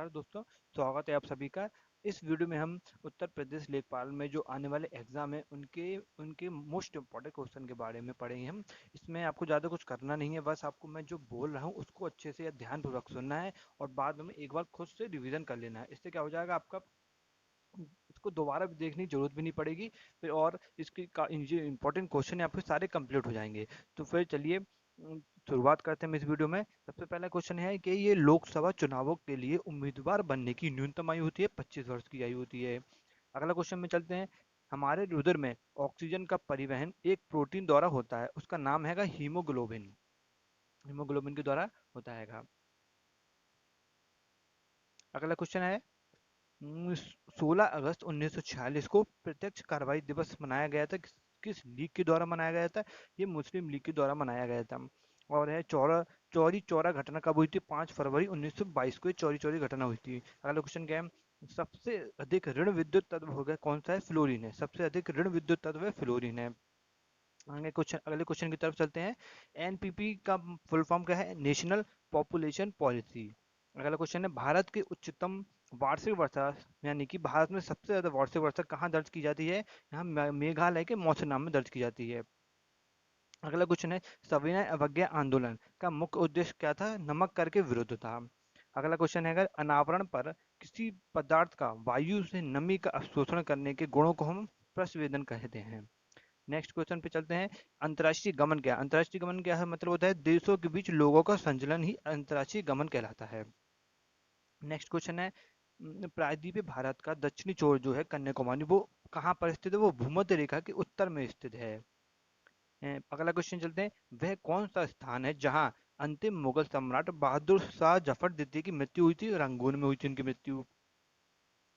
नमस्कार दोस्तों, स्वागत है आप सभी का। इस वीडियो में हम उत्तर प्रदेश लेखपाल में जो आने वाले एग्जाम है उनके उनके मोस्ट इम्पोर्टेंट क्वेश्चन के बारे में पढ़ेंगे हम। इसमें आपको ज़्यादा कुछ करना नहीं है, बस आपको मैं जो बोल रहा हूँ उसको अच्छे से या ध्यानपूर्वक सुनना है और बाद में एक बार खुद से रिवीजन कर लेना है। इससे क्या हो जाएगा, आपका इसको दोबारा भी देखने की जरूरत भी नहीं पड़ेगी फिर, और इसकी जो इम्पोर्टेंट क्वेश्चन है आपके सारे कंप्लीट हो जाएंगे। तो फिर चलिए शुरुआत करते हैं इस वीडियो में। सबसे पहला क्वेश्चन है कि ये लोकसभा चुनावों के लिए उम्मीदवार बनने की न्यूनतम आयु होती है, 25 वर्ष की आयु होती है। अगला क्वेश्चन में चलते हैं। हमारे रुधिर में ऑक्सीजन का परिवहन एक प्रोटीन द्वारा होता है, उसका नाम है हीमोग्लोबिन। हीमोग्लोबिन के द्वारा होता है। अगला क्वेश्चन है 16 अगस्त 1946 को प्रत्यक्ष कार्रवाई दिवस मनाया गया था, किस लीग के द्वारा मनाया गया था? ये मुस्लिम लीग के द्वारा मनाया गया था। और है चौरी चौरा घटना कब हुई थी? 5 फरवरी 1922 को ये चौरी चौरी घटना हुई थी। अगला क्वेश्चन क्या है? सबसे अधिक ऋण विद्युत तत्व हो गया कौन सा है? फ्लोरीन है। सबसे अधिक ऋण विद्युत तत्व है फ्लोरीन है। अगले क्वेश्चन की तरफ चलते हैं। एनपीपी का फुल फॉर्म क्या है? National population policy. अगला क्वेश्चन है, भारत की उच्चतम वार्षिक वर्षा यानी कि भारत में सबसे ज्यादा वार्षिक वर्षा कहाँ दर्ज की जाती है? यहाँ मेघालय के मौसिनराम में दर्ज की जाती है। अगला क्वेश्चन है, सविनय अवज्ञा आंदोलन का मुख्य उद्देश्य क्या था? नमक कर के विरुद्ध था। अगला क्वेश्चन है, अगर अनावरण पर किसी पदार्थ का वायु से नमी का अवशोषण करने के गुणों को हम प्रस्वेदन कहते हैं। नेक्स्ट क्वेश्चन पे चलते हैं। अंतर्राष्ट्रीय गमन क्या है? अंतर्राष्ट्रीय गमन क्या है? मतलब होता है देशों के बीच लोगों का संचलन ही अंतर्राष्ट्रीय गमन कहलाता है। नेक्स्ट क्वेश्चन है, प्रायद्वीपीय भारत का दक्षिणी छोर जो है कन्याकुमारी, वो कहाँ पर स्थित है? वो भूमध्य रेखा के उत्तर में स्थित है। अगला क्वेश्चन चलते हैं। वह कौन सा स्थान है जहाँ अंतिम मुगल सम्राट बहादुर शाह जफर द्वितीय की मृत्यु हुई थी? रंगून में हुई थी उनकी मृत्यु।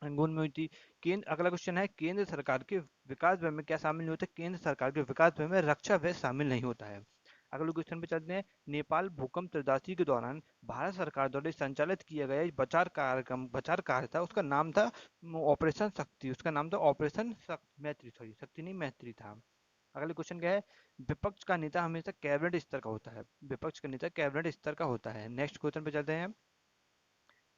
रंगून में हुई थी। केंद्र अगला क्वेश्चन है, केंद्र सरकार के विकास व्यय में क्या शामिल नहीं होता? केंद्र सरकार के विकास व्यय में रक्षा व्यय शामिल नहीं होता है। अगले क्वेश्चन पे चलते हैं। नेपाल भूकंप त्रदासी के दौरान भारत सरकार द्वारा संचालित किया गया एक बचाव कार्य था, उसका नाम था ऑपरेशन शक्ति। उसका नाम था ऑपरेशन मैत्री, सॉरी शक्ति नहीं, मैत्री था। अगले क्वेश्चन क्या है? विपक्ष का नेता हमेशा कैबिनेट स्तर का होता है। विपक्ष का नेता कैबिनेट स्तर का होता है। नेक्स्ट क्वेश्चन पे चलते हैं।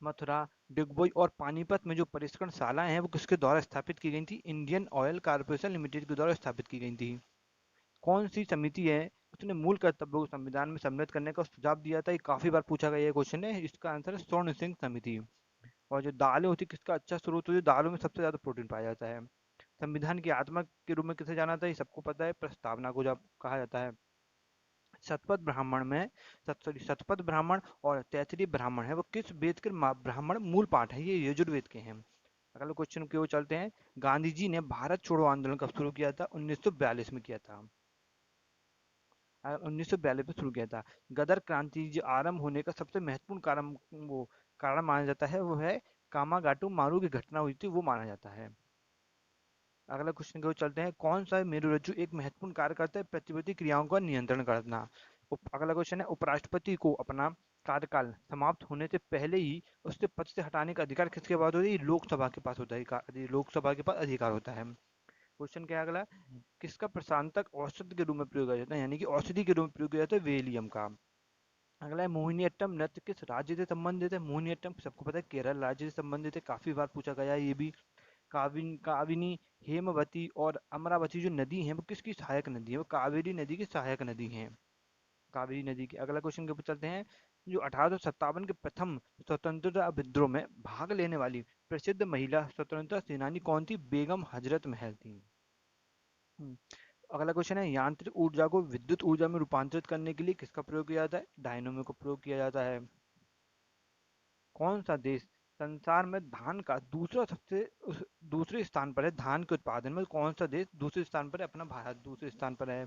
मथुरा, डिगबोई और पानीपत में जो परिष्करण शालाएं हैं वो किसके द्वारा स्थापित की गई थी? इंडियन ऑयल कारपोरेशन लिमिटेड के द्वारा स्थापित की गई थी। कौन सी समिति है उसने मूल कर्तव्यों को संविधान में सम्मिलित करने का सुझाव दिया था? ये काफी बार पूछा गया ये क्वेश्चन है। इसका आंसर है स्वर्ण सिंह समिति। और जो दालें होती है, किसका अच्छा स्रोत होती है? दालों में सबसे ज्यादा प्रोटीन पाया जाता है। संविधान की आत्मा के रूप में किसे जाना था? ये सबको पता है, प्रस्तावना को जब कहा जाता है। शतपथ ब्राह्मण में शतपथ ब्राह्मण और तैतरीय ब्राह्मण है, वो किस वेद के ब्राह्मण मूल पाठ है? ये यजुर्वेद के हैं। अगले क्वेश्चन की ओर चलते हैं। गांधी जी ने भारत छोड़ो आंदोलन कब शुरू किया था? 1942 में किया था। 1942 में शुरू किया था। गदर क्रांति जो आरंभ होने का सबसे महत्वपूर्ण कारण माना जाता है, वो है कामागाटू मारू की घटना हुई थी, वो माना जाता है। अगला क्वेश्चन की ओर चलते हैं। कौन सा मेरुरज्जु एक महत्वपूर्ण कार्य करता है? प्रतिवर्ती क्रियाओं का नियंत्रण करना। अगला क्वेश्चन है, उपराष्ट्रपति को अपना कार्यकाल समाप्त होने से पहले ही उससे पद से हटाने का अधिकार किसके पास होता है? ये लोकसभा के पास होता है, लोकसभा के पास अधिकार होता है। क्वेश्चन क्या है अगला? किसका प्रशांतक औषधि के रूप में प्रयोग किया जाता है, यानी कि औषधि के रूप में प्रयोग किया जाता है? वेलियम का। अगला है, मोहिनीअट्टम नृत्य किस राज्य से संबंधित है? मोहिनीअट्टम सबको पता है केरल राज्य से संबंधित है, काफी बार पूछा गया है ये भी। काविनी, हेमवती और अमरावती जो नदी हैं वो किसकी सहायक नदी है? वो कावेरी नदी की सहायक नदी हैं। कावेरी नदी की। अगला क्वेश्चन के ऊपर चलते हैं। जो 1857 के प्रथम स्वतंत्रता विद्रोह में भाग लेने वाली प्रसिद्ध महिला स्वतंत्रता सेनानी कौन थी? बेगम हजरत महल थी। हम्म, अगला क्वेश्चन है, यांत्रिक ऊर्जा को विद्युत ऊर्जा में रूपांतरित करने के लिए किसका प्रयोग किया जाता है? डायनोमो का प्रयोग किया जाता है। कौन सा देश संसार में धान का दूसरे स्थान पर है? धान के उत्पादन में कौन सा देश दूसरे स्थान पर है? अपना भारत दूसरे स्थान पर है।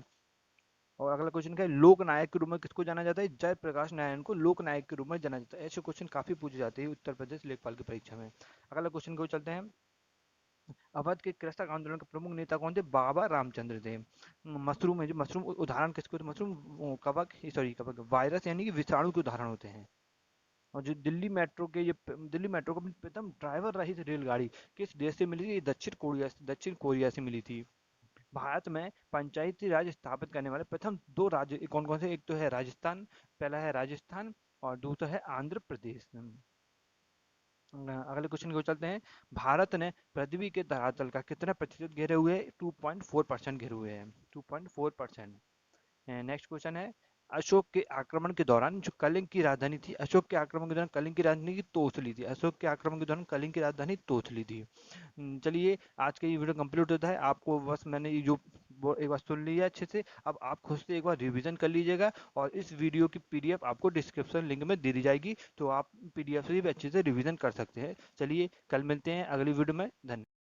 और अगला क्वेश्चन क्या है? लोक नायक के रूप में किसको जाना जाता है? जयप्रकाश नारायण को लोक नायक के रूप में जाना जाता है। ऐसे क्वेश्चन काफी पूछे जाते हैं उत्तर प्रदेश लेखपाल की परीक्षा में। अगला क्वेश्चन को चलते हैं। अवध के कृषक आंदोलन के प्रमुख नेता कौन थे? बाबा रामचंद्र थे। मशरूम है, जो मशरूम उदाहरण किसके होते हैं? मशरूम कवक, सॉरी कवक, वायरस यानी कि विषाणु के उदाहरण होते हैं। और जो दिल्ली मेट्रो को अपनी प्रथम ड्राइवर रहित रेलगाड़ी किस देश से मिली थी? ये दक्षिण कोरिया से मिली थी। भारत में पंचायती राज स्थापित करने वाले प्रथम दो राज्य कौन कौन से? एक तो है राजस्थान, पहला है राजस्थान और दूसरा है आंध्र प्रदेश। अगले क्वेश्चन को चलते हैं। भारत ने पृथ्वी के धरातल का कितना प्रतिशत घेरे हुए है? 2.4% घेरे हुए हैं, 2.4%। नेक्स्ट क्वेश्चन है, अशोक के आक्रमण के दौरान जो कलिंग की राजधानी थी, अशोक के आक्रमण के दौरान कलिंग की राजधानी की तोसली थी, अशोक के आक्रमण के दौरान कलिंग की राजधानी तोसली थी। चलिए आज का ये वीडियो कंप्लीट होता है। आपको बस मैंने ये जो एक बार सुन लिया अच्छे से, अब आप खुद से एक बार रिवीजन कर लीजिएगा, और इस वीडियो की पीडीएफ आपको डिस्क्रिप्शन लिंक में दे दी जाएगी, तो आप पीडीएफ से भी अच्छे से रिवीजन कर सकते हैं। चलिए कल मिलते हैं अगली वीडियो में। धन्यवाद।